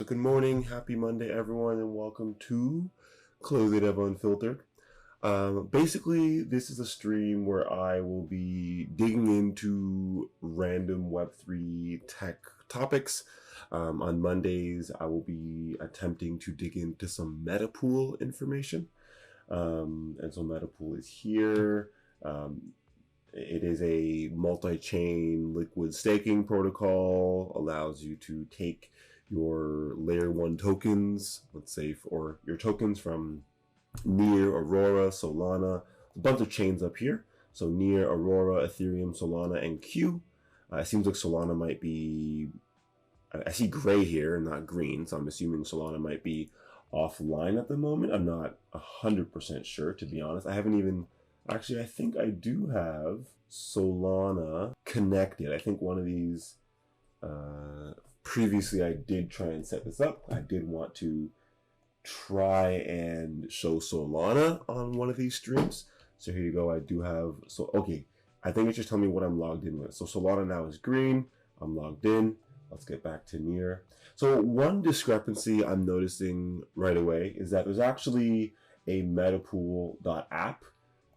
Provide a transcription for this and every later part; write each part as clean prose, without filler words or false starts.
good morning, happy Monday everyone, and welcome to Close It Up Unfiltered. Basically, this is a stream where I will be digging into random Web3 tech topics. On Mondays, I will be attempting to dig into some MetaPool information. And so MetaPool is here. It is a multi-chain liquid staking protocol, allows you to take your layer 1 tokens, let's say for your tokens from Near, Aurora, Solana, a bunch of chains up here. So Near, Aurora, Ethereum, Solana, and Q. It seems like Solana might be, I see gray here and not green, so I'm assuming Solana might be offline at the moment. I'm not 100% sure, to be honest. I haven't even, actually I think I do have Solana connected. I think one of these, previously I did try and set this up. I did want to try and show Solana on one of these streams. So here you go. I do have, so okay, I think it's just telling me what I'm logged in with. So Solana now is green. I'm logged in. Let's get back to Near. So one discrepancy I'm noticing right away is that there's actually a metapool.app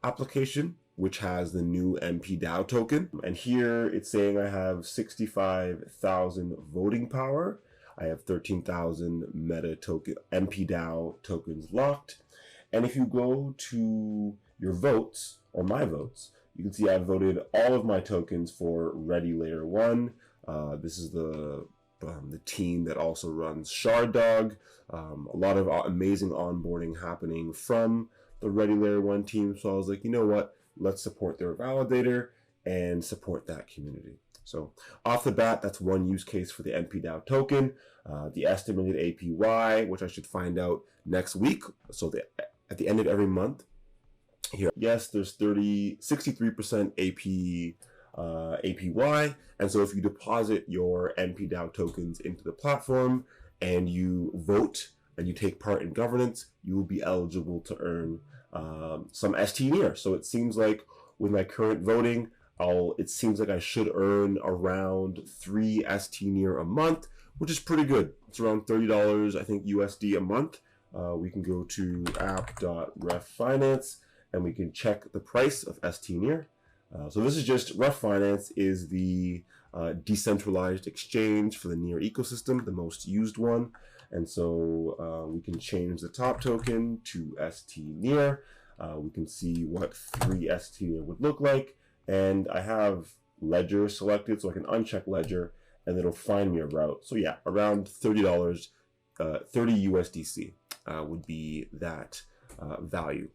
application which has the new MPDAO token. And here it's saying I have 65,000 voting power. I have 13,000 meta token MPDAO tokens locked. And if you go to your votes, or my votes, you can see I've voted all of my tokens for Ready Layer 1. This is the team that also runs Shard Dog. A lot of amazing onboarding happening from the Ready Layer 1 team. So I was like, you know what? Let's support their validator and support that community. So off the bat, that's one use case for the MPDAO token. The estimated APY, which I should find out next week. So at the end of every month here, yes, there's 63% APY. And so if you deposit your MPDAO tokens into the platform and you vote and you take part in governance, you will be eligible to earn some ST Near. So it seems like with my current voting, it seems like I should earn around 3 ST Near a month, which is pretty good. It's around $30, I think, USD a month. We can go to app.reffinance and we can check the price of ST Near. So this is just Ref Finance is the decentralized exchange for the Near ecosystem, the most used one. And so we can change the top token to ST Near. We can see what 3 ST Near would look like. And I have Ledger selected, so I can uncheck Ledger and it'll find me a route. So yeah, around $30, 30 USDC would be that value.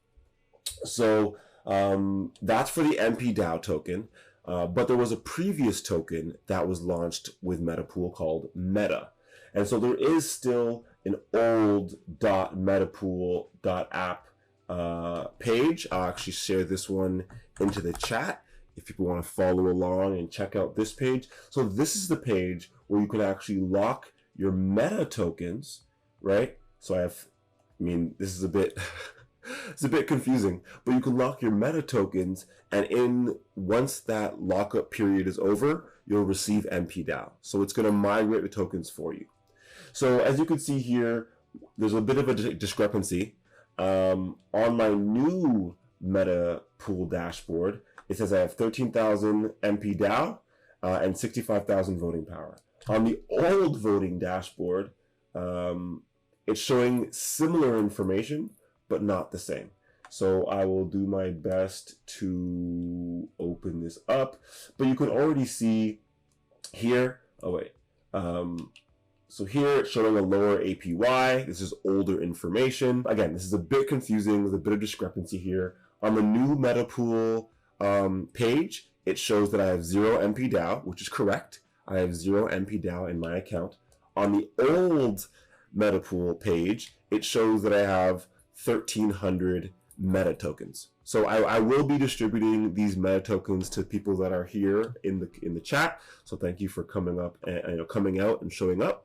So that's for the MPDAO token. But there was a previous token that was launched with MetaPool called Meta. And so there is still an old .metapool.app page. I'll actually share this one into the chat if people want to follow along and check out this page. So this is the page where you can actually lock your Meta tokens, right? So this is a bit, it's a bit confusing, but you can lock your Meta tokens, and once that lockup period is over, you'll receive MPDAO. So it's going to migrate the tokens for you. So as you can see here, there's a bit of a discrepancy. On my new MetaPool dashboard, it says I have 13,000 MPDAO and 65,000 voting power. On the old voting dashboard, it's showing similar information, but not the same. So I will do my best to open this up, but you can already see here, so here it's showing a lower APY. This is older information. Again, this is a bit confusing with a bit of discrepancy here. On the new MetaPool page, it shows that I have 0 MPDAO, which is correct. I have 0 MPDAO in my account. On the old MetaPool page, it shows that I have 1,300 Meta tokens. So I will be distributing these Meta tokens to people that are here in the chat. So thank you for coming up and coming out and showing up.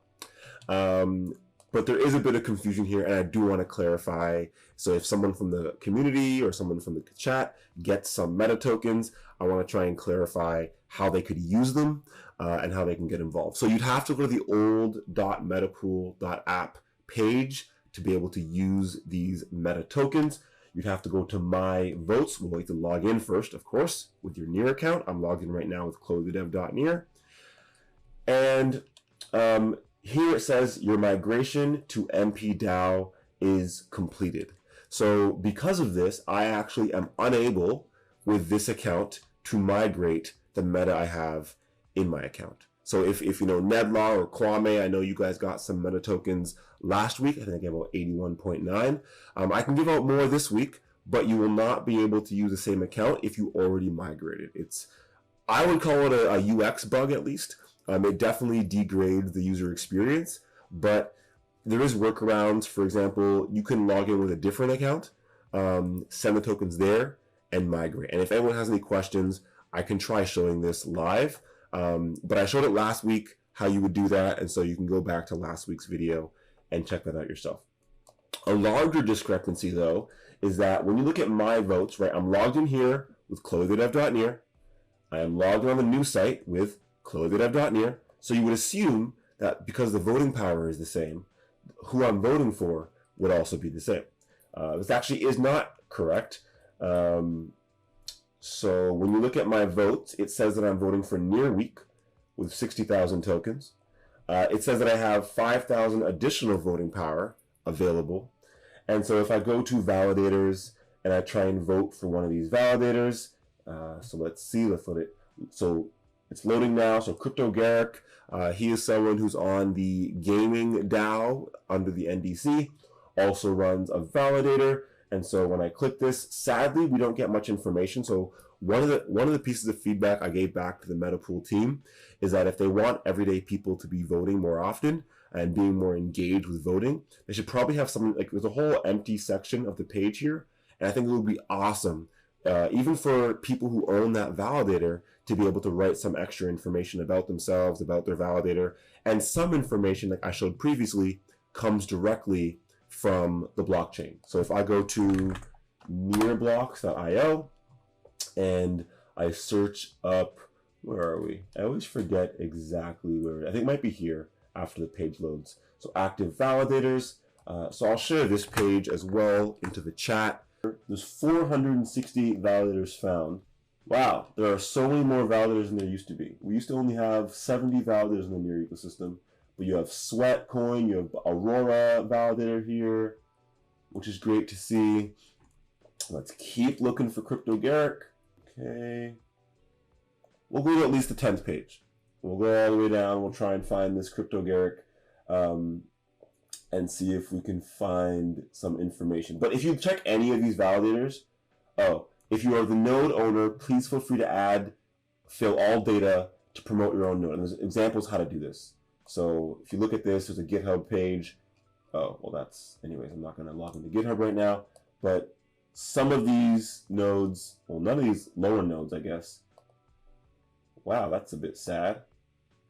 But there is a bit of confusion here, and I do want to clarify. So if someone from the community or someone from the chat gets some meta tokens, I want to try and clarify how they could use them and how they can get involved. So you'd have to go to the old.metapool.app page to be able to use these meta tokens. You'd have to go to My Votes. We'll wait to log in first, of course, with your Near account. I'm logged in right now with chloethedev.near. And here it says your migration to MPDAO is completed. So because of this, I actually am unable with this account to migrate the meta I have in my account. So if you know Nedlaw or Kwame, I know you guys got some meta tokens last week. I think I gave out 81.9. I can give out more this week, but you will not be able to use the same account if you already migrated. I would call it a UX bug at least. It definitely degrades the user experience, but there is workarounds. For example, you can log in with a different account, send the tokens there, and migrate. And if anyone has any questions, I can try showing this live. But I showed it last week how you would do that, and so you can go back to last week's video and check that out yourself. A larger discrepancy, though, is that when you look at My Votes, right, I'm logged in here with chloethedev.near. I am logged in on the new site with chloethedev.near. So you would assume that because the voting power is the same, who I'm voting for would also be the same. This actually is not correct. So when you look at my votes, it says that I'm voting for Near Week with 60,000 tokens. It says that I have 5,000 additional voting power available. And so if I go to validators and I try and vote for one of these validators, so let's see, let's let it, so it's loading now. So Crypto Garrick, he is someone who's on the gaming DAO under the NDC, also runs a validator. And so when I click this, sadly, we don't get much information. So one of the pieces of feedback I gave back to the Metapool team is that if they want everyday people to be voting more often and being more engaged with voting, they should probably have something like there's a whole empty section of the page here. And I think it would be awesome, even for people who own that validator, to be able to write some extra information about themselves, about their validator, and some information, like I showed previously, comes directly from the blockchain. So if I go to nearblocks.io and I search up, where are we? I always forget exactly where, I think it might be here after the page loads. So active validators. So I'll share this page as well into the chat. There's 460 validators found. Wow, there are so many more validators than there used to be. We used to only have 70 validators in the Near ecosystem. But you have Sweatcoin, you have Aurora validator here, which is great to see. Let's keep looking for Crypto Garrick. Okay. We'll go to at least the 10th page. We'll go all the way down. We'll try and find this Crypto Garrick and see if we can find some information. But if you check any of these validators, if you are the node owner, please feel free to fill all data to promote your own node. And there's examples how to do this. So if you look at this, there's a GitHub page. Oh, well, anyways, I'm not going to log into GitHub right now. But some of these nodes, well, none of these lower nodes, I guess. Wow, that's a bit sad.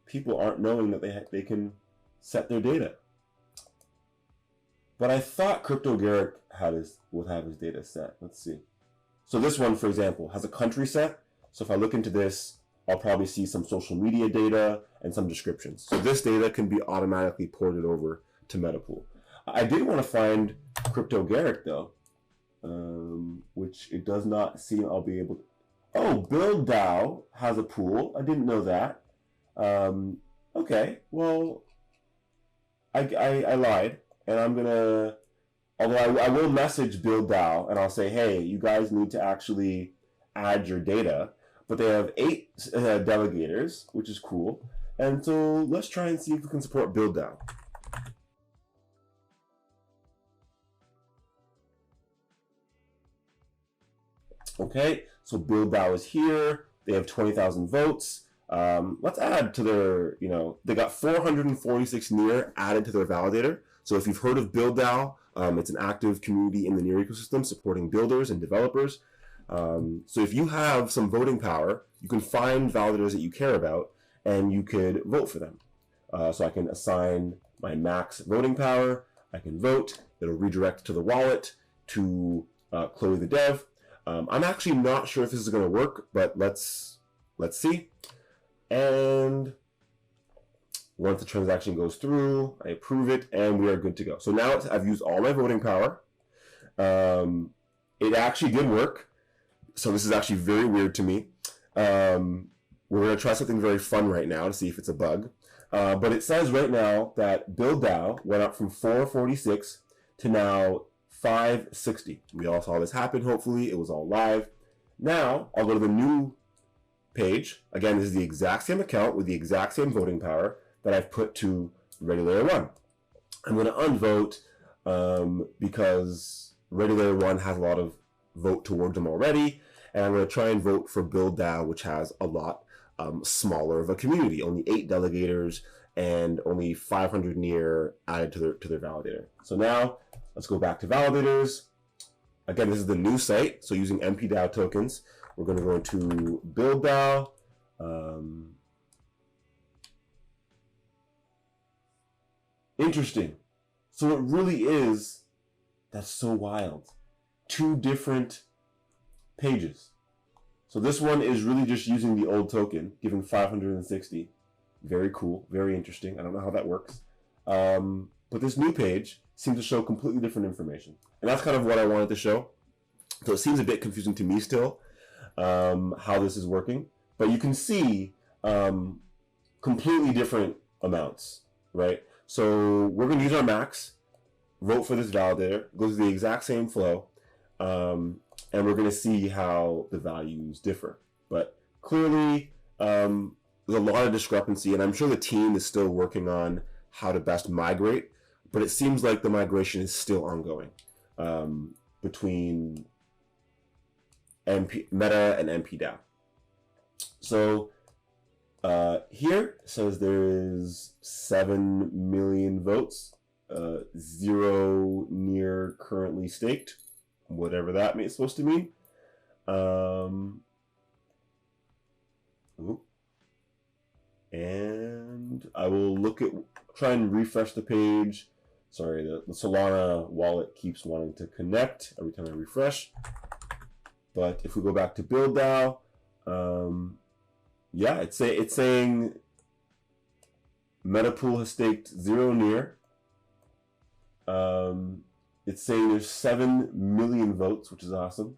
People aren't knowing that they can set their data. But I thought Crypto Garrick would have his data set. Let's see. So this one, for example, has a country set. So if I look into this, I'll probably see some social media data and some descriptions. So this data can be automatically ported over to Metapool. I did want to find Crypto Garrick though, which it does not seem I'll be able to. Oh, Build DAO has a pool. I didn't know that. Okay, well, I lied, and I'm gonna. Although I will message Build DAO and I'll say, hey, you guys need to actually add your data. But they have 8 delegators, which is cool. And so let's try and see if we can support Build DAO. Okay, so Build DAO is here. They have 20,000 votes. Let's add to their, they got 446 Near added to their validator. So if you've heard of Build DAO, it's an active community in the Near ecosystem supporting builders and developers. So if you have some voting power, you can find validators that you care about and you could vote for them. So I can assign my max voting power. I can vote. It'll redirect to the wallet to Chloe the dev. I'm actually not sure if this is going to work, but let's see. And once the transaction goes through, I approve it, and we are good to go. So now I've used all my voting power. It actually did work. So this is actually very weird to me. We're going to try something very fun right now to see if it's a bug. But it says right now that Build DAO went up from 446 to now 560. We all saw this happen, hopefully. It was all live. Now, I'll go to the new page. Again, this is the exact same account with the exact same voting power that I've put to Ready Layer 1. I'm going to unvote because Ready Layer 1 has a lot of vote towards them already. And I'm going to try and vote for Build DAO, which has a lot smaller of a community. Only 8 delegators and only 500 near added to their validator. So now, let's go back to validators. Again, this is the new site. So using MPDAO tokens, we're going to go into Build DAO. Interesting. So it really is, that's so wild. 2 different pages. So this one is really just using the old token, giving 560. Very cool, very interesting. I don't know how that works. But this new page seems to show completely different information. And that's kind of what I wanted to show. So it seems a bit confusing to me still, how this is working. But you can see completely different amounts, right? So we're going to use our max, vote for this validator, go through the exact same flow, and we're going to see how the values differ. But clearly, there's a lot of discrepancy, and I'm sure the team is still working on how to best migrate, but it seems like the migration is still ongoing between Meta and MPDAO. So here it says there's 7 million votes, 0 near currently staked, whatever that is supposed to mean. And I will try and refresh the page. Sorry, the Solana wallet keeps wanting to connect every time I refresh. But if we go back to Build DAO, yeah, it's saying Metapool has staked 0 near. It's saying there's 7 million votes, which is awesome.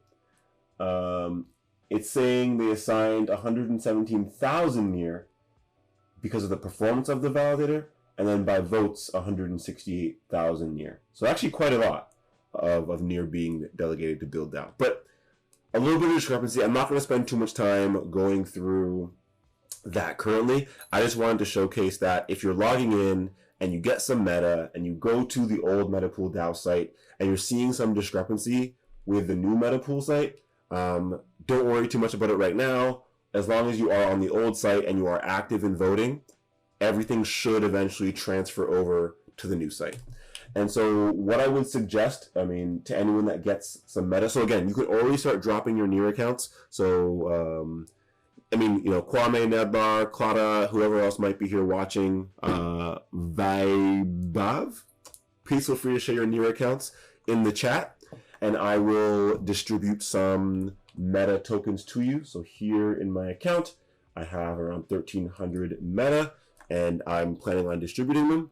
It's saying they assigned 117,000 near because of the performance of the validator, and then by votes, 168,000 near. So actually quite a lot of near being delegated to Build DAO. But a little bit of discrepancy. I'm not going to spend too much time going through that currently. I just wanted to showcase that if you're logging in and you get some meta and you go to the old Metapool DAO site and you're seeing some discrepancy with the new Metapool site, don't worry too much about it right now. As long as you are on the old site and you are active in voting, everything should eventually transfer over to the new site. And so what I would suggest, I mean, to anyone that gets some meta, so again, you could already start dropping your near accounts. So, I mean, you know, Kwame, Nedbar, Clara, whoever else might be here watching, Vibav, please feel free to share your near accounts in the chat, and I will distribute some meta tokens to you. So here in my account, I have around 1,300 meta, and I'm planning on distributing them.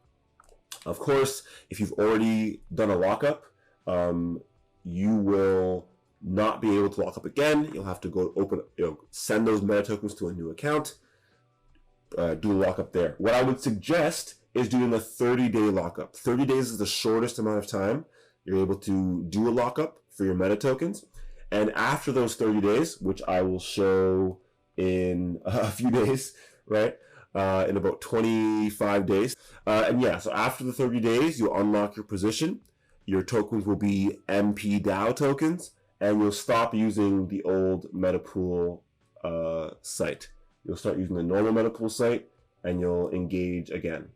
Of course, if you've already done a lockup, you will not be able to lock up again. You'll have to go send those meta tokens to a new account, do the lockup there. What I would suggest is doing a 30-day lockup. 30 days is the shortest amount of time you're able to do a lockup for your meta tokens. And after those 30 days, which I will show in a few days, right? In about 25 days. And yeah, so after the 30 days, you'll unlock your position. Your tokens will be MPDAO tokens, and you'll stop using the old Metapool site. You'll start using the normal Metapool site, and you'll engage again.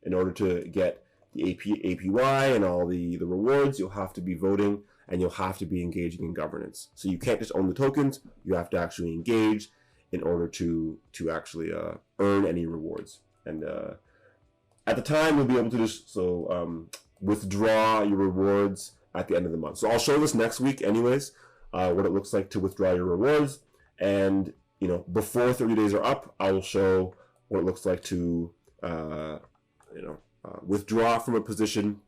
In order to get the APY and all the rewards, you'll have to be voting, and you'll have to be engaging in governance. So you can't just own the tokens, you have to actually engage in order to actually earn any rewards. And at the time, you'll be able to just withdraw your rewards at the end of the month. So I'll show this next week, anyways, what it looks like to withdraw your rewards. And before 30 days are up, I will show what it looks like to withdraw from a position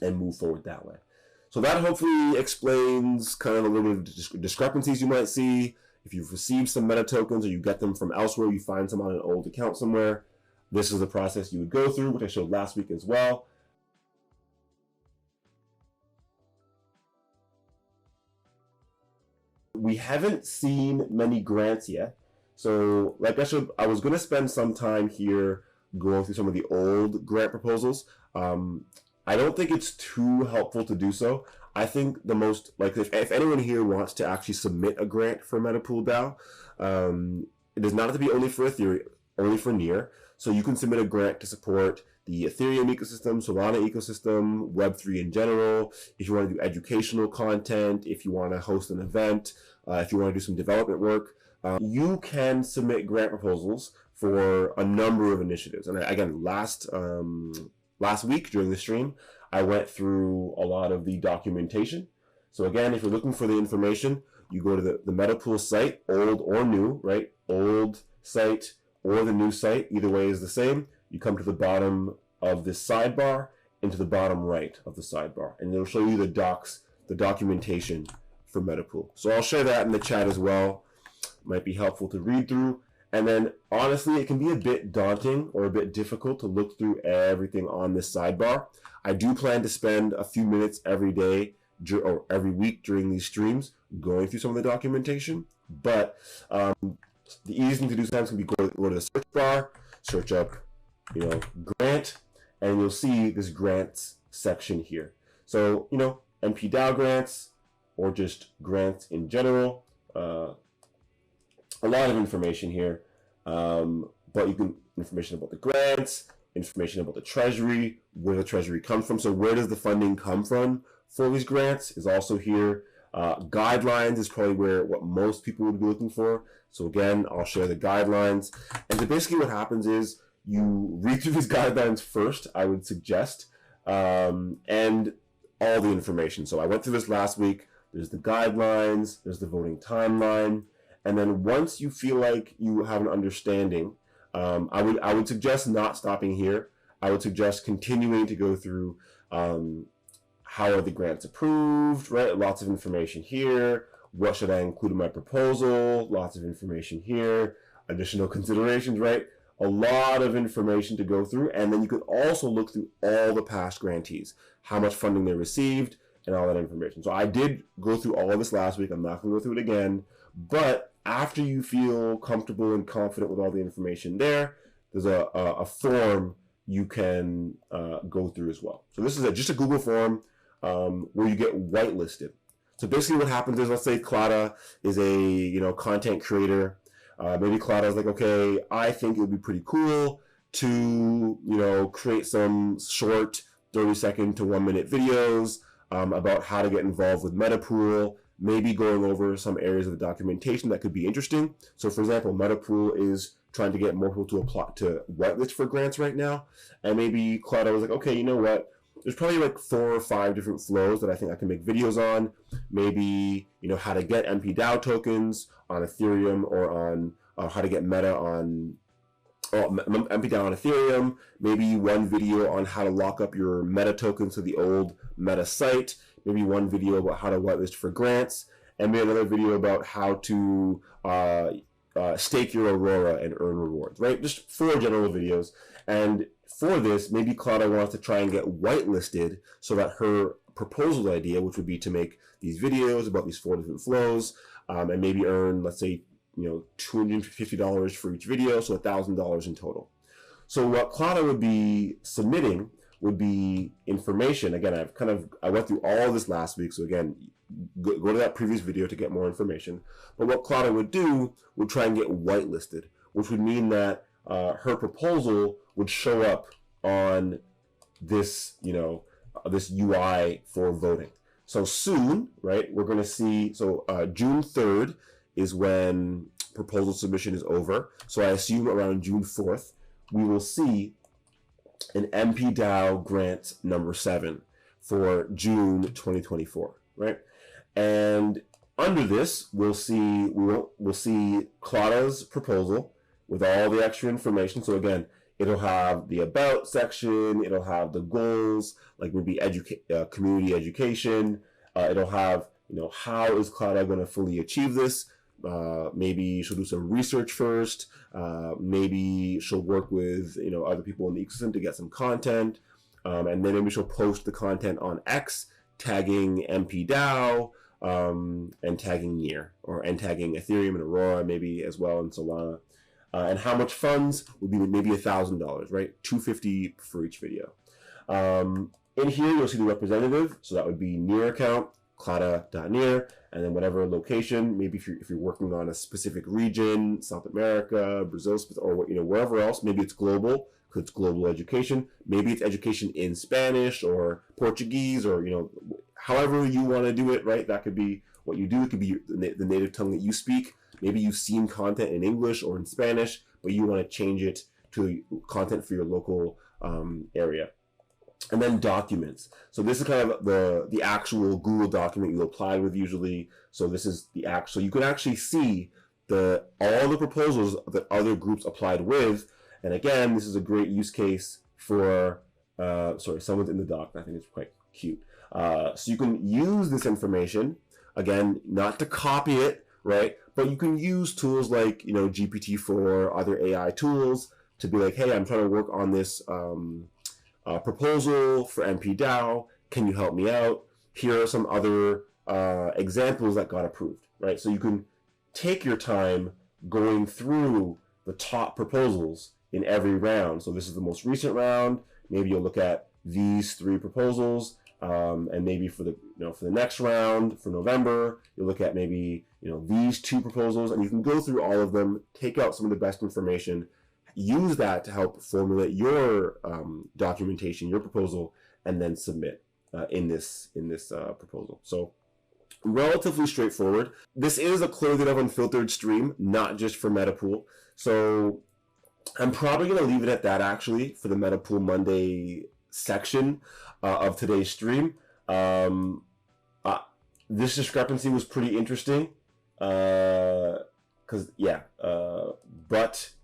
and move forward that way. So that hopefully explains kind of a little bit of discrepancies you might see. If you've received some meta tokens or you get them from elsewhere, you find some on an old account somewhere, this is the process you would go through, which I showed last week as well. We haven't seen many grants yet. So like I was going to spend some time here going through some of the old grant proposals. I don't think it's too helpful to do so. I think the most, like if anyone here wants to actually submit a grant for Metapool DAO, it does not have to be only for Ethereum, only for Near. So you can submit a grant to support the Ethereum ecosystem, Solana ecosystem, Web3 in general. If you want to do educational content, if you want to host an event, if you want to do some development work, you can submit grant proposals for a number of initiatives. And again, last week during the stream, I went through a lot of the documentation. So again, if you're looking for the information, you go to the Metapool site, old or new, right? Old site or the new site, either way is the same. You come to the bottom of this sidebar into the bottom right of the sidebar, and it'll show you the documentation for Metapool. So I'll share that in the chat as well. Might be helpful to read through. And then honestly, it can be a bit daunting or a bit difficult to look through everything on this sidebar. I do plan to spend a few minutes every day or every week during these streams going through some of the documentation. But the easiest thing to do sometimes can be go to the search bar, search up, grant, and you'll see this grants section here. So, MP DAO grants or just grants in general. A lot of information here, but you can information about the grants, information about the treasury, where the treasury comes from. So where does the funding come from for these grants is also here. Guidelines is probably what most people would be looking for. So again, I'll share the guidelines. And so basically what happens is you read through these guidelines first, I would suggest, and all the information. So I went through this last week. There's the guidelines, there's the voting timeline. And then once you feel like you have an understanding, I would suggest not stopping here. I would suggest continuing to go through how are the grants approved, right? Lots of information here. What should I include in my proposal? Lots of information here. Additional considerations, right? A lot of information to go through. And then you could also look through all the past grantees, how much funding they received, and all that information. So I did go through all of this last week. I'm not going to go through it again. But after you feel comfortable and confident with all the information there's a form you can go through as well. So this is just a Google form where you get whitelisted. So basically what happens is, let's say Clara is a content creator. Maybe Clara is like, okay, I think it would be pretty cool to create some short 30-second to 1-minute videos about how to get involved with Metapool. Maybe going over some areas of the documentation that could be interesting. So for example, Metapool is trying to get more people to apply to whitelist for grants right now. And maybe Claudia was like, okay, you know what? There's probably like 4 or 5 different flows that I think I can make videos on. Maybe, how to get MP DAO tokens on Ethereum, or on how to get meta on MP DAO on Ethereum. Maybe one video on how to lock up your meta tokens to the old meta site. Maybe one video about how to whitelist for grants, and maybe another video about how to stake your Aurora and earn rewards, right? Just 4 general videos. And for this, maybe Claudia wants to try and get whitelisted so that her proposal idea, which would be to make these videos about these 4 different flows, and maybe earn, let's say, $250 for each video, so $1,000 in total. So what Claudia would be submitting would be information. Again, I went through all of this last week, so again, go to that previous video to get more information. But what Claudia would do would try and get whitelisted, which would mean that her proposal would show up on this, this UI for voting. So soon, right, we're going to see, so June 3rd is when proposal submission is over. So I assume around June 4th, we will see an MPDAO grant number 7 for June 2024, right? And under this, we'll see Claudia's proposal with all the extra information. So again, it'll have the about section, it'll have the goals, like maybe community education. It'll have, how is Claudia going to fully achieve this? Maybe she'll do some research first. Maybe she'll work with, other people in the ecosystem to get some content. And then maybe she'll post the content on X, tagging MPDAO, and tagging Near, and tagging Ethereum and Aurora maybe as well, and Solana. And how much funds would be maybe $1,000, right? $250 for each video. In here, you'll see the representative. So that would be Near account, Claudia.near, and then whatever location. Maybe if you're working on a specific region, South America, Brazil, or wherever else. Maybe it's global, because it's global education. Maybe it's education in Spanish or Portuguese, or however you want to do it, right? That could be what you do. It could be the native tongue that you speak. Maybe you've seen content in English or in Spanish, but you want to change it to content for your local area. And then documents. So this is kind of the actual Google document you applied with usually. So this is the actual, you can actually see all the proposals that other groups applied with. And again, this is a great use case for, someone's in the doc. I think it's quite cute. So you can use this information, again, not to copy it, right? But you can use tools like, GPT-4, other AI tools to be like, hey, I'm trying to work on this proposal for MPDAO. Can you help me out? Here are some other examples that got approved, right? So you can take your time going through the top proposals in every round. So this is the most recent round. Maybe you'll look at these 3 proposals, and maybe for the next round for November, you'll look at maybe these 2 proposals, and you can go through all of them, take out some of the best information, use that to help formulate your documentation, your proposal, and then submit in this proposal. So relatively straightforward. This is a closed and unfiltered stream, not just for Metapool. So I'm probably going to leave it at that actually for the Metapool Monday section of today's stream. This discrepancy was pretty interesting. But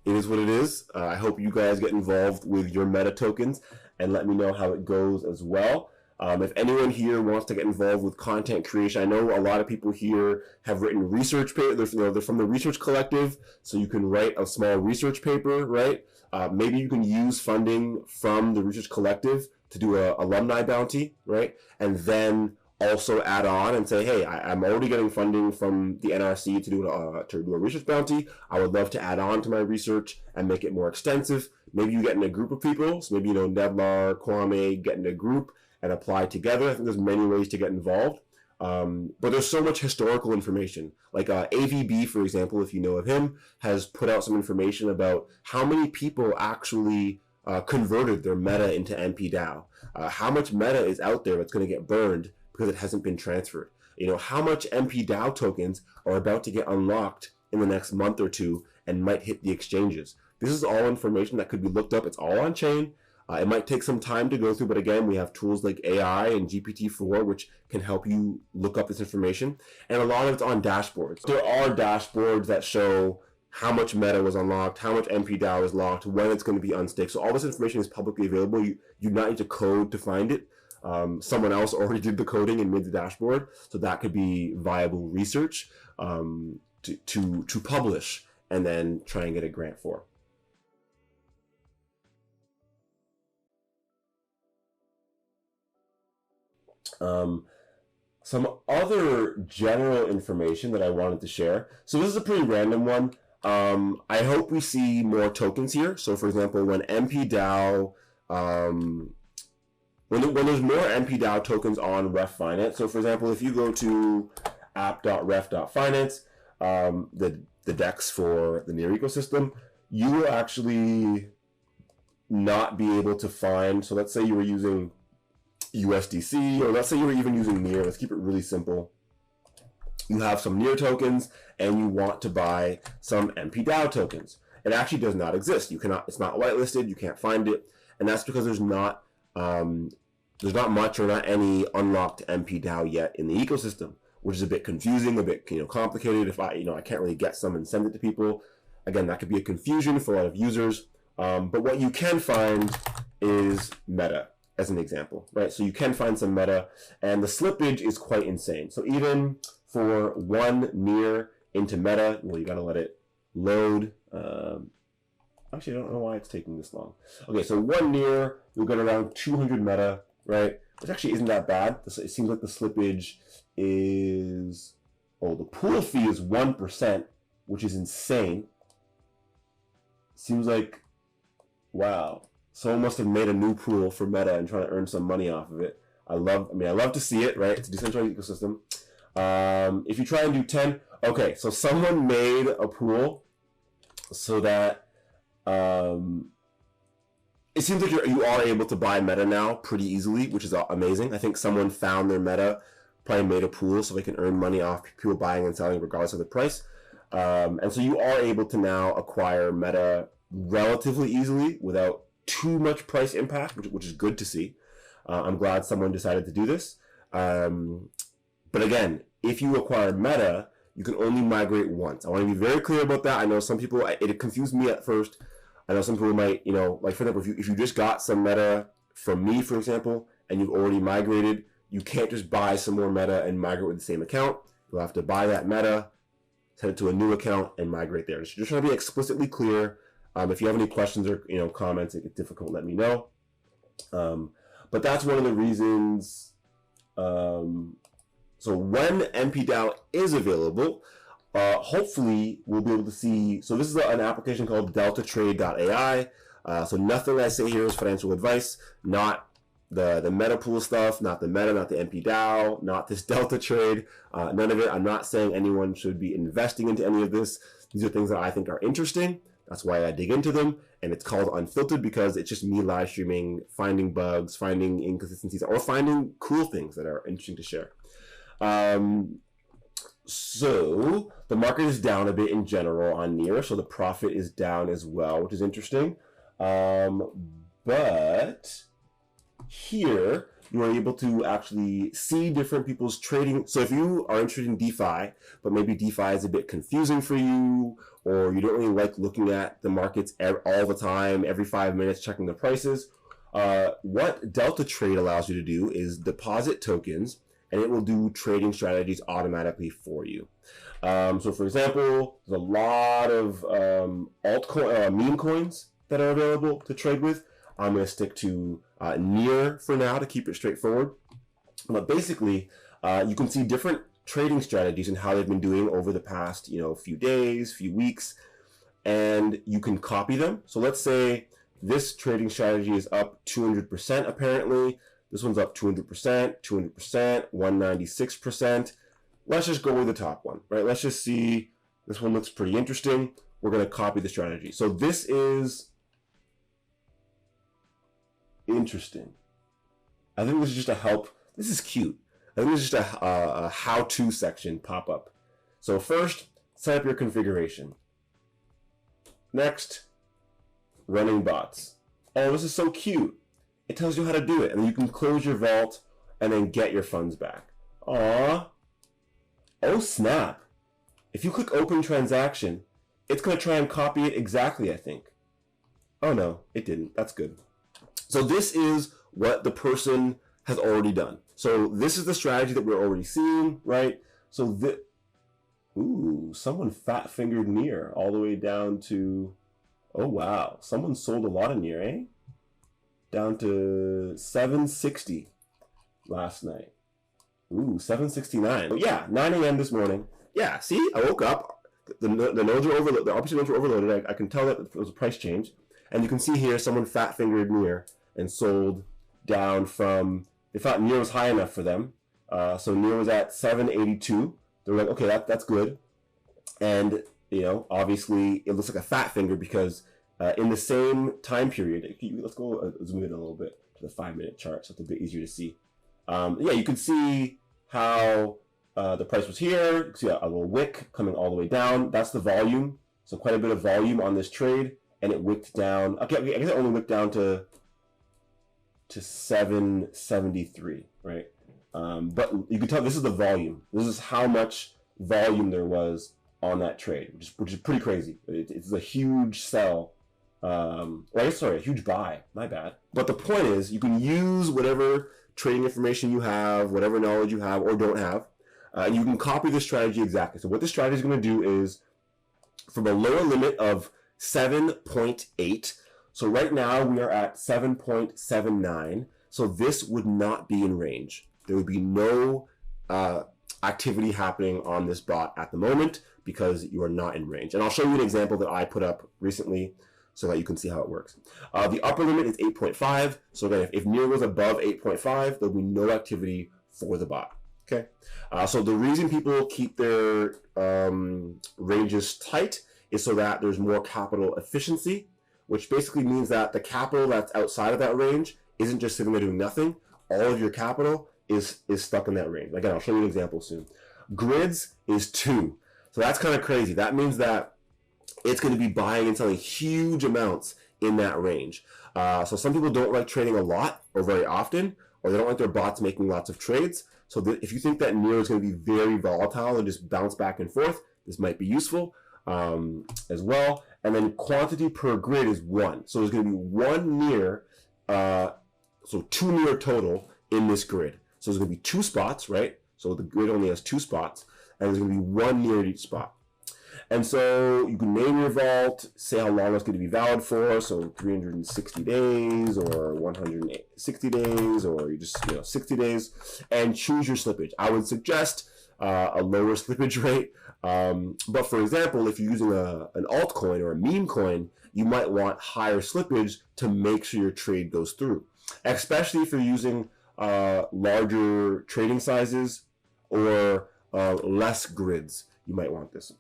it is what it is. I hope you guys get involved with your meta tokens and let me know how it goes as well. If anyone here wants to get involved with content creation, I know a lot of people here have written research papers. They're from the Research Collective, so you can write a small research paper, right? Maybe you can use funding from the Research Collective to do an alumni bounty, right? And then also add on and say, hey, I'm already getting funding from the NRC to do a research bounty. I would love to add on to my research and make it more extensive. Maybe you get in a group of people. So maybe, Nedlar, Kwame, get in a group and apply together. I think there's many ways to get involved. But there's so much historical information. Like AVB, for example, if you know of him, has put out some information about how many people actually converted their meta into MPDAO. How much meta is out there that's going to get burned because it hasn't been transferred. How much MPDAO tokens are about to get unlocked in the next month or 2 and might hit the exchanges. This is all information that could be looked up. It's all on chain. It might take some time to go through, but again, we have tools like AI and GPT-4, which can help you look up this information. And a lot of it's on dashboards. There are dashboards that show how much meta was unlocked, how much MPDAO is locked, when it's going to be unstaked. So all this information is publicly available. You do not need to code to find it. Someone else already did the coding and made the dashboard, so that could be viable research to publish and then try and get a grant for. Some other general information that I wanted to share. So this is a pretty random one. I hope we see more tokens here. So for example, when MPDAO, when there's more MPDAO tokens on Ref Finance, so for example, if you go to app.ref.finance, the DEX for the Near ecosystem, you will actually not be able to find, so let's say you were using USDC, or let's say you were even using Near, let's keep it really simple. You have some Near tokens and you want to buy some MPDAO tokens. It actually does not exist. You cannot, it's not whitelisted, you can't find it. and that's because there's not much or not any unlocked MP-DAO yet in the ecosystem, which is a bit confusing, a bit complicated. If I can't really get some and send it to people, again, that could be a confusion for a lot of users. But what you can find is meta, as an example, right? So you can find some meta, and the slippage is quite insane. So even for one near into meta, well, you gotta let it load. Actually, I don't know why it's taking this long. Okay, so one near, you'll get around 200 meta, right? Which actually isn't that bad. It seems like the slippage is, the pool fee is 1%, which is insane. Seems like, wow, someone must have made a new pool for meta and trying to earn some money off of it. I love to see it, right? It's a decentralized ecosystem. If you try and do 10, okay, so someone made a pool so that it seems like you are able to buy meta now pretty easily, which is amazing. I think someone found their meta, probably made a pool so they can earn money off people buying and selling regardless of the price. And so you are able to now acquire meta relatively easily without too much price impact, which is good to see. I'm glad someone decided to do this. But again, if you acquire meta, you can only migrate once. I want to be very clear about that. I know some people, it confused me at first. I know some people might, like for example, if you just got some meta from me, for example, and you've already migrated, you can't just buy some more meta and migrate with the same account. You'll have to buy that meta, send it to a new account, and migrate there. Just trying to be explicitly clear. If you have any questions or comments, it gets difficult, let me know. But that's one of the reasons. So when MP-DAO is available, hopefully we'll be able to see. So this is an application called DeltaTrade.ai. So nothing I say here is financial advice. Not the meta pool stuff, not the meta, not the MP-DAO, not this Delta trade, none of it. I'm not saying anyone should be investing into any of this. These are things that I think are interesting. That's why I dig into them. And it's called Unfiltered because it's just me live streaming, finding bugs, finding inconsistencies, or finding cool things that are interesting to share. So the market is down a bit in general on Near, so the profit is down as well, which is interesting. But here you are able to actually see different people's trading. So if you are interested in DeFi, but maybe DeFi is a bit confusing for you, or you don't really like looking at the markets all the time, every 5 minutes checking the prices, what Delta Trade allows you to do is deposit tokens, and it will do trading strategies automatically for you. So for example, there's a lot of meme coins that are available to trade with. I'm going to stick to Near for now to keep it straightforward. But basically, you can see different trading strategies and how they've been doing over the past, few days, few weeks, and you can copy them. So let's say this trading strategy is up 200% apparently. This one's up 200%, 200%, 196%. Let's just go with the top one, right? Let's just see. This one looks pretty interesting. We're going to copy the strategy. So this is interesting. I think this is just a help. This is cute. I think this is just a how-to section pop up. So first, set up your configuration. Next, running bots. Oh, this is so cute. It tells you how to do it, and then you can close your vault and then get your funds back. Aww. Oh snap. If you click open transaction, it's going to try and copy it exactly, I think. Oh no, it didn't. That's good. So this is what the person has already done. So this is the strategy that we're already seeing, right? So someone fat-fingered Near all the way down to, oh wow, someone sold a lot of Near, eh? Down to 760 last night. Ooh, 769. Oh, yeah, 9 a.m. this morning. Yeah, see, I woke up. The nodes are overloaded. The RPC nodes were overloaded. I can tell that it was a price change. And you can see here someone fat-fingered Near and sold down from, they thought Near was high enough for them. So Near was at 782. They were like, okay, that's good. And, obviously it looks like a fat finger because in the same time period, let's go zoom in a little bit to the 5-minute chart so it's a bit easier to see. You can see how the price was here. You can see a little wick coming all the way down. That's the volume. So quite a bit of volume on this trade, and it wicked down. Okay, I guess it only wicked down to to 773, right? But you can tell this is the volume. This is how much volume there was on that trade, which is pretty crazy. It's a huge sell. Sorry, a huge buy. My bad. But the point is, you can use whatever trading information you have, whatever knowledge you have or don't have, and you can copy the strategy exactly. So what this strategy is going to do is, from a lower limit of 7.8. So right now we are at 7.79. So this would not be in range. There would be no activity happening on this bot at the moment because you are not in range. And I'll show you an example that I put up recently so that you can see how it works. The upper limit is 8.5. So again, if NIR goes above 8.5, there'll be no activity for the bot. Okay. So the reason people keep their ranges tight is so that there's more capital efficiency, which basically means that the capital that's outside of that range isn't just sitting there doing nothing. All of your capital is stuck in that range. Again, I'll show you an example soon. Grids is 2. So that's kind of crazy. That means that it's going to be buying and selling huge amounts in that range. So some people don't like trading a lot or very often, or they don't like their bots making lots of trades. So if you think that NIR is going to be very volatile and just bounce back and forth, this might be useful as well. And then quantity per grid is 1. So there's going to be 1 NIR, so 2 NIR total in this grid. So there's going to be 2 spots, right? So the grid only has 2 spots, and there's going to be 1 NIR at each spot. And so you can name your vault, say how long it's going to be valid for, so 360 days or 160 days or you just 60 days, and choose your slippage. I would suggest a lower slippage rate, but for example, if you're using an altcoin or a meme coin, you might want higher slippage to make sure your trade goes through, especially if you're using larger trading sizes or less grids. You might want this.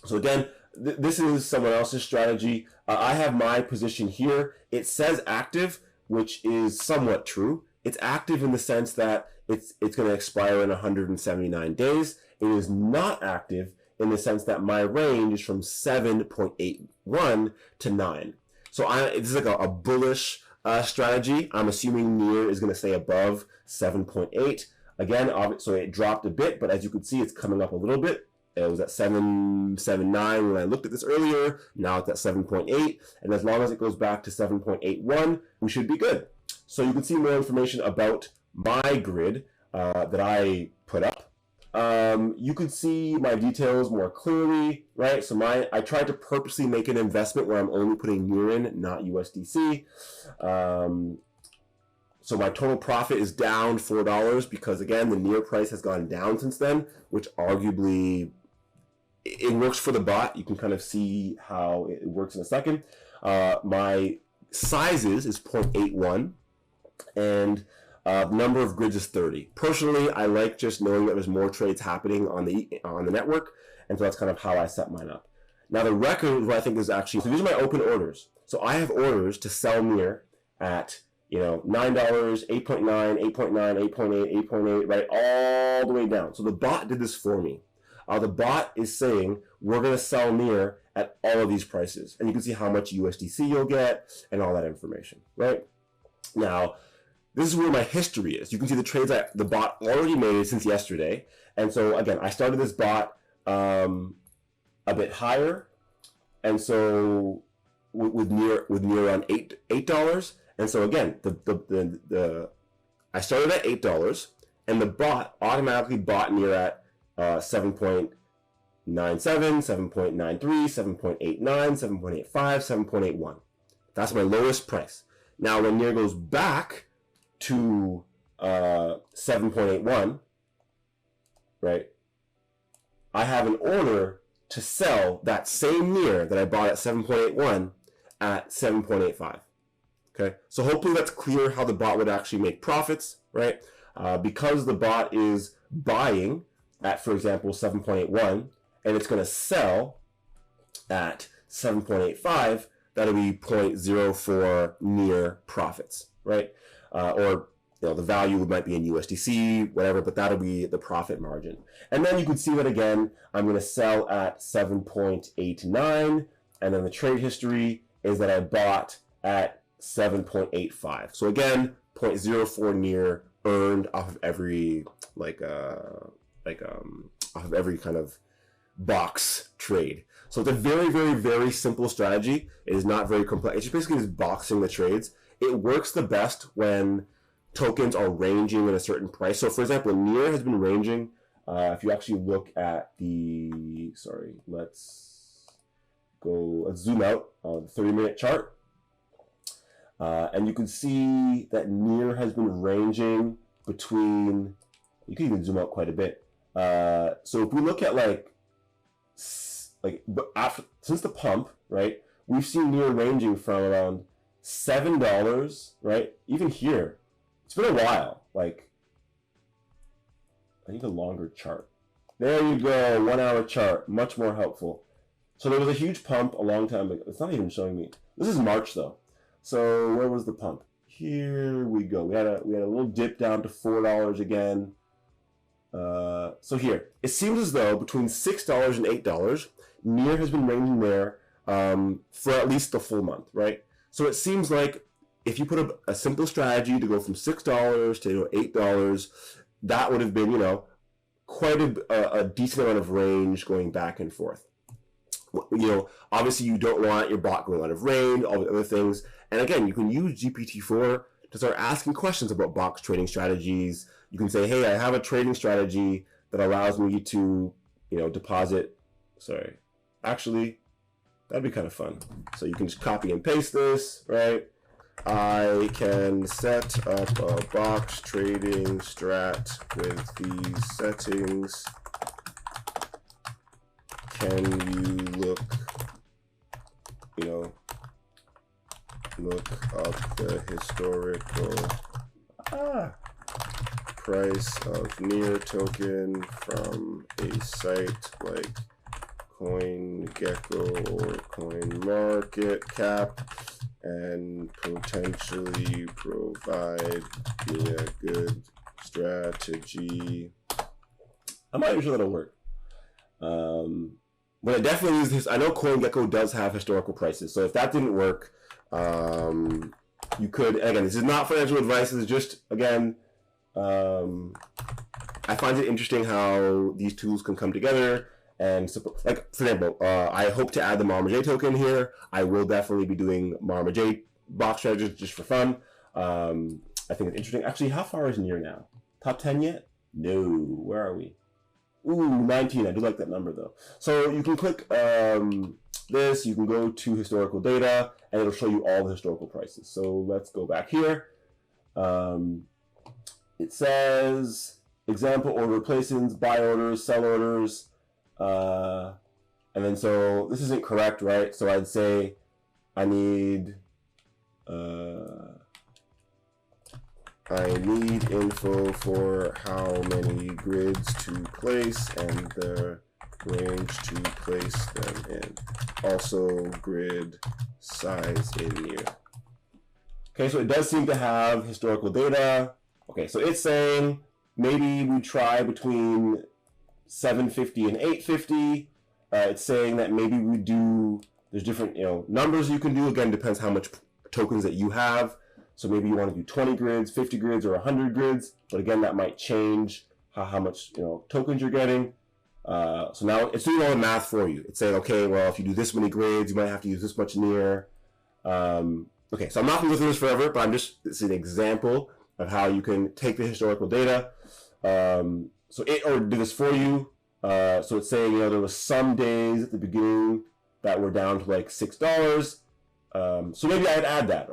So again, this is someone else's strategy. I have my position here. It says active, which is somewhat true. It's active in the sense that it's going to expire in 179 days. It is not active in the sense that my range is from 7.81 to 9. So this is like a bullish strategy. I'm assuming NIR is going to stay above 7.8. Again, so it dropped a bit, but as you can see, it's coming up a little bit. It was at 7.79 when I looked at this earlier. Now it's at 7.8. And as long as it goes back to 7.81, we should be good. So you can see more information about my grid that I put up. You can see my details more clearly, right? So I tried to purposely make an investment where I'm only putting NIR in, not USDC. So my total profit is down $4 because, again, the NIR price has gone down since then, which arguably it works for the bot. You can kind of see how it works in a second. My sizes is 0.81, and the number of grids is 30. Personally, I like just knowing that there's more trades happening on the network, and so that's kind of how I set mine up. Now the record is what I think is actually, so these are my open orders. So I have orders to sell NIR at $9, 8.9, 8.9, 8.8, 8.8, right, all the way down. So the bot did this for me. The bot is saying we're going to sell NIR at all of these prices, and you can see how much USDC you'll get and all that information, right? Now, this is where my history is. You can see the trades that the bot already made since yesterday, and so again, I started this bot a bit higher, and so with NIR around $8. And so again, I started at $8, and the bot automatically bought NIR at 7.97, 7.93, 7.89, 7.85, 7.81. That's my lowest price. Now, when NIR goes back to 7.81, right, I have an order to sell that same NIR that I bought at 7.81 at 7.85. Okay, so hopefully that's clear how the bot would actually make profits, right? Because the bot is buying at, for example, 7.81, and it's going to sell at 7.85, that'll be 0.04 NIR profits, right? Or the value might be in USDC, whatever, but that'll be the profit margin. And then you can see that again, I'm going to sell at 7.89, and then the trade history is that I bought at 7.85. So again, 0.04 near earned off of every off of every kind of box trade. So it's a very, very, very simple strategy. It is not very complex. It's just basically just boxing the trades. It works the best when tokens are ranging at a certain price. So for example, NEAR has been ranging. If you actually look at the, let's zoom out on the 30-minute chart. And you can see that NEAR has been ranging between, you can even zoom out quite a bit. So if we look at since the pump, right, we've seen NEAR ranging from around $7, right? Even here, it's been a while. Like, I need a longer chart. There you go, 1 hour chart, much more helpful. So there was a huge pump a long time ago. It's not even showing me. This is March though. So where was the pump? Here we go. We had a little dip down to $4 again. So here, it seems as though between $6 and $8, NEAR has been ranging there for at least the full month, right? So it seems like if you put a simple strategy to go from $6 to $8, that would have been, quite a decent amount of range going back and forth. Obviously you don't want your bot going out of range, all the other things. And again, you can use GPT-4 to start asking questions about box trading strategies. You can say, hey, I have a trading strategy that allows me to, deposit. Actually, that'd be kind of fun. So you can just copy and paste this, right? I can set up a box trading strat with these settings. Can you look up the historical price of NEAR token from a site like CoinGecko or CoinMarketCap and potentially provide me a good strategy. I'm not even sure that'll work. But I definitely use this. I know CoinGecko does have historical prices, so if that didn't work, you could. Again, this is not financial advice. This is just, again, I find it interesting how these tools can come together. And like, for example, I hope to add the Marma token here. I will definitely be doing Marma box strategies just for fun. I think it's interesting. Actually, how far is NEAR now? Top 10 yet? No. Where are we? Ooh, 19. I do like that number though. So you can click this. You can go to historical data, and it'll show you all the historical prices. So let's go back here. It says example order placements, buy orders, sell orders. And then so this isn't correct, right? So I'd say I need info for how many grids to place and the range to place them in. Also grid size in NEAR. Okay, so it does seem to have historical data. Okay, so it's saying maybe we try between 750 and 850. It's saying that maybe we do, there's different numbers you can do. Again, depends how much tokens that you have. So maybe you want to do 20 grids, 50 grids, or 100 grids. But again, that might change how much tokens you're getting. So now it's doing all the math for you. It's saying, okay, well, if you do this many grids, you might have to use this much NEAR. Okay, so I'm not going to go through this forever, but it's an example of how you can take the historical data. So it already did this for you. So it's saying, there was some days at the beginning that were down to like $6. So maybe I'd add that.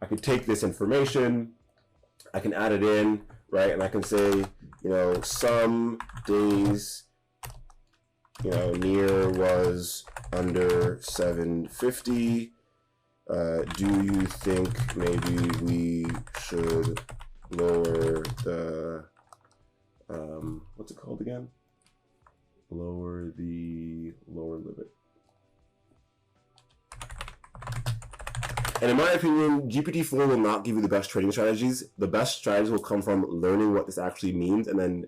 I could take this information, I can add it in, right? And I can say, some days, NEAR was under 750. Do you think maybe we should lower the, what's it called again? Lower the lower limit. And in my opinion, GPT-4 will not give you the best trading strategies. The best strategies will come from learning what this actually means and then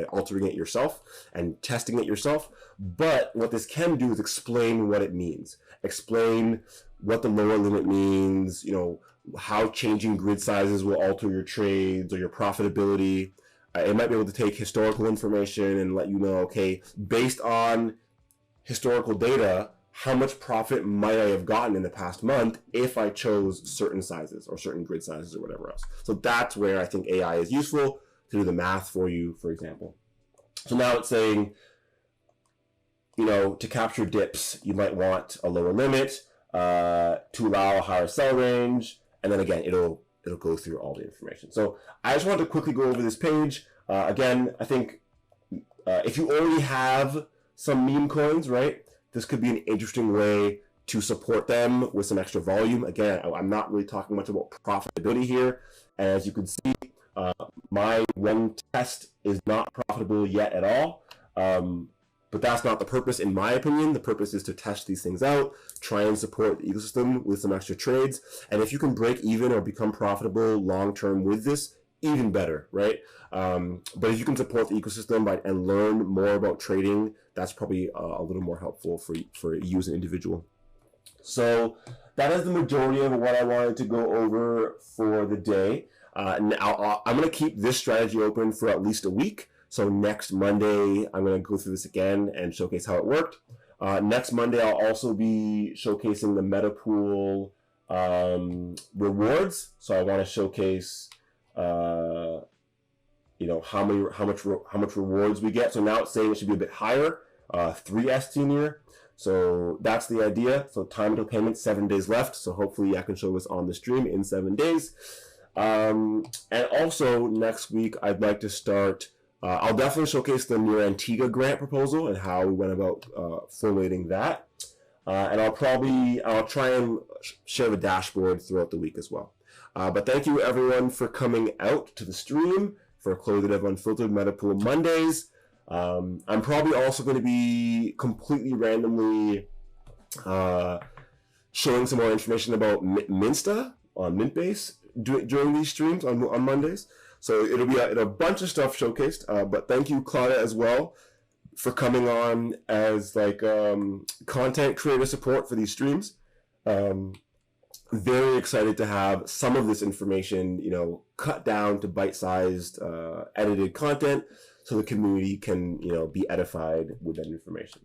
altering it yourself and testing it yourself. But what this can do is explain what it means. Explain what the lower limit means, you know, how changing grid sizes will alter your trades or your profitability. It might be able to take historical information and let you know, okay, based on historical data, how much profit might I have gotten in the past month if I chose certain sizes or certain grid sizes or whatever else. So that's where I think AI is useful to do the math for you, for example. So now it's saying, you know, to capture dips, you might want a lower limit to allow a higher sell range. And then again, it'll go through all the information. So I just wanted to quickly go over this page. Again, I think if you already have some meme coins, right, this could be an interesting way to support them with some extra volume. Again, I'm not really talking much about profitability here. As you can see, my one test is not profitable yet at all. But that's not the purpose, in my opinion. The purpose is to test these things out, try and support the ecosystem with some extra trades. And if you can break even or become profitable long-term with this, even better, right? But if you can support the ecosystem and learn more about trading, that's probably a little more helpful for you as an individual. So that is the majority of what I wanted to go over for the day. Now, I'm going to keep this strategy open for at least a week. So next Monday, I'm going to go through this again and showcase how it worked. Next Monday, I'll also be showcasing the MetaPool rewards. So I want to showcase, you know, how much rewards we get. So now it's saying it should be a bit higher, 3S senior. So that's the idea. So time until payment, 7 days left. So hopefully I can show this on the stream in 7 days. And also next week, I'd like to start. I'll definitely showcase the Near Antigua grant proposal and how we went about formulating that. And I'll try and share the dashboard throughout the week as well. But thank you everyone for coming out to the stream for Close the Dev Unfiltered MetaPool Mondays. I'm probably also going to be completely randomly showing some more information about Minsta on Mintbase during these streams on Mondays. So it'll be a bunch of stuff showcased, but thank you, Claudia, as well, for coming on as like content creator support for these streams. Very excited to have some of this information, you know, cut down to bite-sized, edited content, so the community can, you know, be edified with that information.